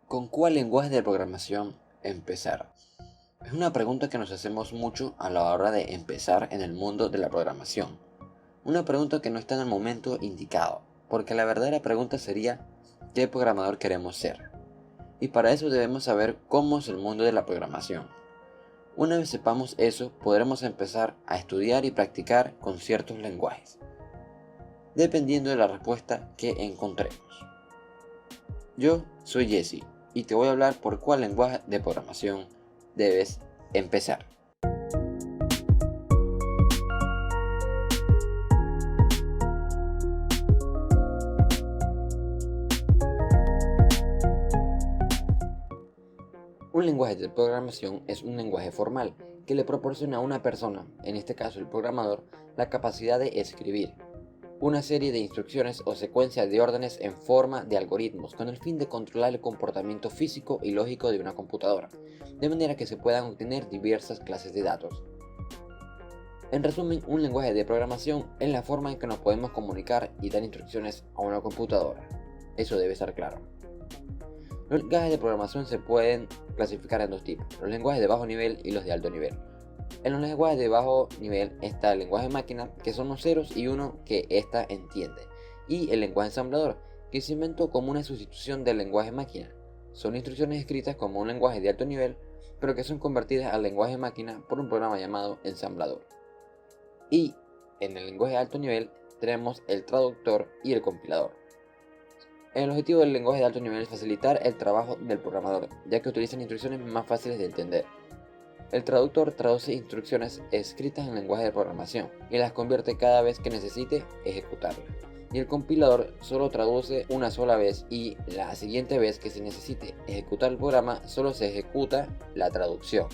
¿Con cuál lenguaje de programación empezar? Es una pregunta que nos hacemos mucho a la hora de empezar en el mundo de la programación. Una pregunta que no está en el momento indicado, porque la verdadera pregunta sería ¿qué programador queremos ser? Y para eso debemos saber cómo es el mundo de la programación. Una vez sepamos eso, podremos empezar a estudiar y practicar con ciertos lenguajes, dependiendo de la respuesta que encontremos. Yo soy Jesse y te voy a hablar por cuál lenguaje de programación debes empezar. Un lenguaje de programación es un lenguaje formal que le proporciona a una persona, en este caso el programador, la capacidad de escribir una serie de instrucciones o secuencias de órdenes en forma de algoritmos con el fin de controlar el comportamiento físico y lógico de una computadora, de manera que se puedan obtener diversas clases de datos. En resumen, un lenguaje de programación es la forma en que nos podemos comunicar y dar instrucciones a una computadora. Eso debe estar claro. Los lenguajes de programación se pueden clasificar en dos tipos, los lenguajes de bajo nivel y los de alto nivel. En los lenguajes de bajo nivel está el lenguaje máquina, que son los ceros y uno que ésta entiende, y el lenguaje ensamblador, que se inventó como una sustitución del lenguaje máquina. Son instrucciones escritas como un lenguaje de alto nivel, pero que son convertidas al lenguaje máquina por un programa llamado ensamblador. Y en el lenguaje de alto nivel tenemos el traductor y el compilador. El objetivo del lenguaje de alto nivel es facilitar el trabajo del programador, ya que utilizan instrucciones más fáciles de entender. El traductor traduce instrucciones escritas en lenguaje de programación y las convierte cada vez que necesite ejecutarlas. Y el compilador solo traduce una sola vez y la siguiente vez que se necesite ejecutar el programa solo se ejecuta la traducción.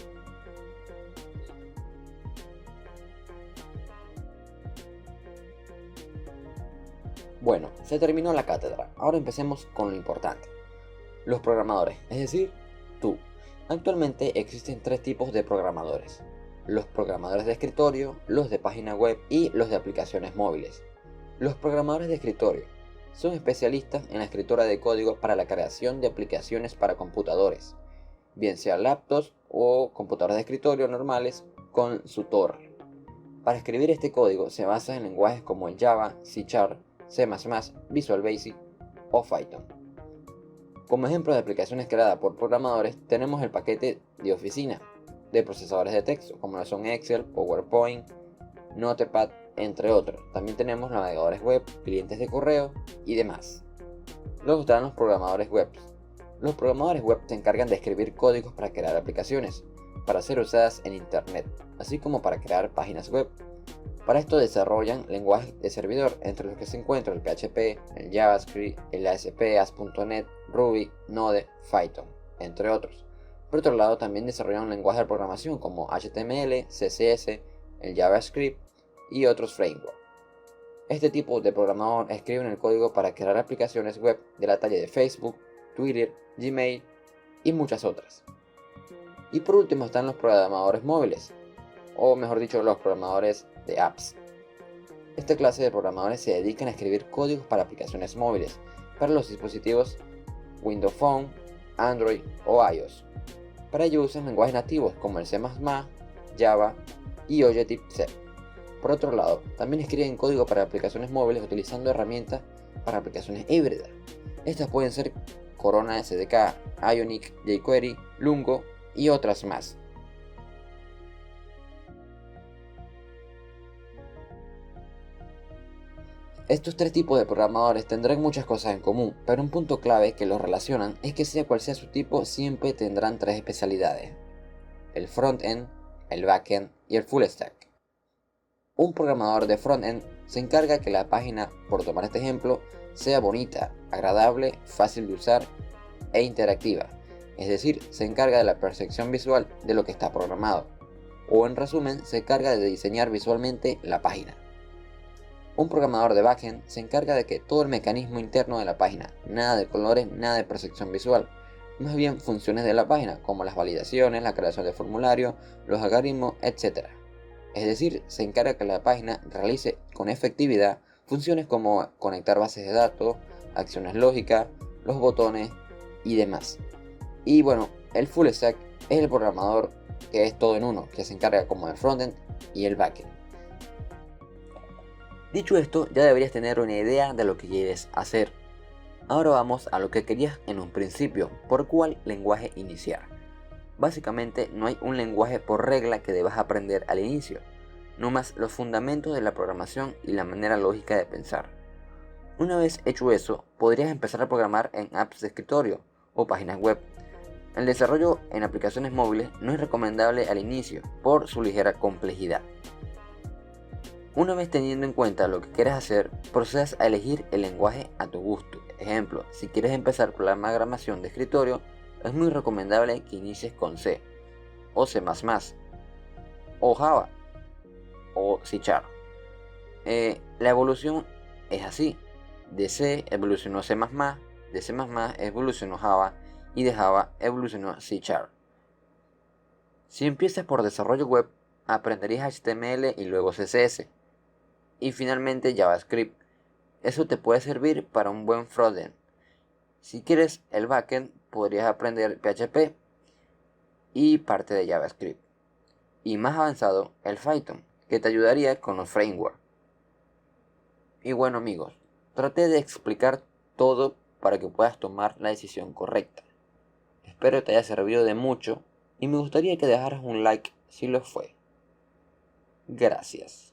Bueno, se terminó la cátedra, ahora empecemos con lo importante. Los programadores, es decir, tú. Actualmente existen tres tipos de programadores: los programadores de escritorio, los de página web y los de aplicaciones móviles. Los programadores de escritorio son especialistas en la escritura de código para la creación de aplicaciones para computadores, bien sean laptops o computadores de escritorio normales con su torre. Para escribir este código se basa en lenguajes como el Java, C#, C++, Visual Basic o Python. Como ejemplo de aplicaciones creadas por programadores tenemos el paquete de oficina de procesadores de texto, como lo son Excel, PowerPoint, Notepad, entre otros. También tenemos navegadores web, clientes de correo y demás. Luego están los programadores web. Los programadores web se encargan de escribir códigos para crear aplicaciones, para ser usadas en Internet, así como para crear páginas web. Para esto desarrollan lenguajes de servidor, entre los que se encuentran el PHP, el JavaScript, el ASP, ASP.NET, Ruby, Node, Python, entre otros. Por otro lado, también desarrollan lenguajes de programación como HTML, CSS, el JavaScript y otros frameworks. Este tipo de programador escribe el código para crear aplicaciones web de la talla de Facebook, Twitter, Gmail y muchas otras. Y por último están los programadores móviles, o mejor dicho, los programadores de apps. Esta clase de programadores se dedican a escribir códigos para aplicaciones móviles, para los dispositivos Windows Phone, Android o iOS. Para ello usan lenguajes nativos como el C++, Java y Objective-C. Por otro lado, también escriben código para aplicaciones móviles utilizando herramientas para aplicaciones híbridas. Estas pueden ser Corona SDK, Ionic, jQuery, Lungo y otras más. Estos tres tipos de programadores tendrán muchas cosas en común, pero un punto clave que los relacionan es que sea cual sea su tipo siempre tendrán tres especialidades: el frontend, el backend y el full stack. Un programador de frontend se encarga que la página, por tomar este ejemplo, sea bonita, agradable, fácil de usar e interactiva, es decir, se encarga de la percepción visual de lo que está programado, o en resumen, se encarga de diseñar visualmente la página. Un programador de backend se encarga de que todo el mecanismo interno de la página, nada de colores, nada de percepción visual, más bien funciones de la página, como las validaciones, la creación de formulario, los algoritmos, etc. Es decir, se encarga que la página realice con efectividad funciones como conectar bases de datos, acciones lógicas, los botones y demás. Y bueno, el full stack es el programador que es todo en uno, que se encarga como del frontend y el backend. Dicho esto, ya deberías tener una idea de lo que quieres hacer. Ahora vamos a lo que querías en un principio, por cuál lenguaje iniciar. Básicamente no hay un lenguaje por regla que debas aprender al inicio, no más los fundamentos de la programación y la manera lógica de pensar. Una vez hecho eso, podrías empezar a programar en apps de escritorio o páginas web. El desarrollo en aplicaciones móviles no es recomendable al inicio por su ligera complejidad. Una vez teniendo en cuenta lo que quieres hacer, procedas a elegir el lenguaje a tu gusto. Ejemplo, si quieres empezar con la programación de escritorio, es muy recomendable que inicies con C, o C++, o Java, o C#. La evolución es así. De C evolucionó a C++, de C++ evolucionó Java, y de Java evolucionó C#. Si empiezas por desarrollo web, aprenderías HTML y luego CSS, y finalmente JavaScript. Eso te puede servir para un buen frontend. Si quieres el backend, podrías aprender PHP y parte de JavaScript. Y más avanzado, el Python, que te ayudaría con los frameworks. Y bueno amigos, traté de explicar todo para que puedas tomar la decisión correcta. Espero te haya servido de mucho y me gustaría que dejaras un like si lo fue. Gracias.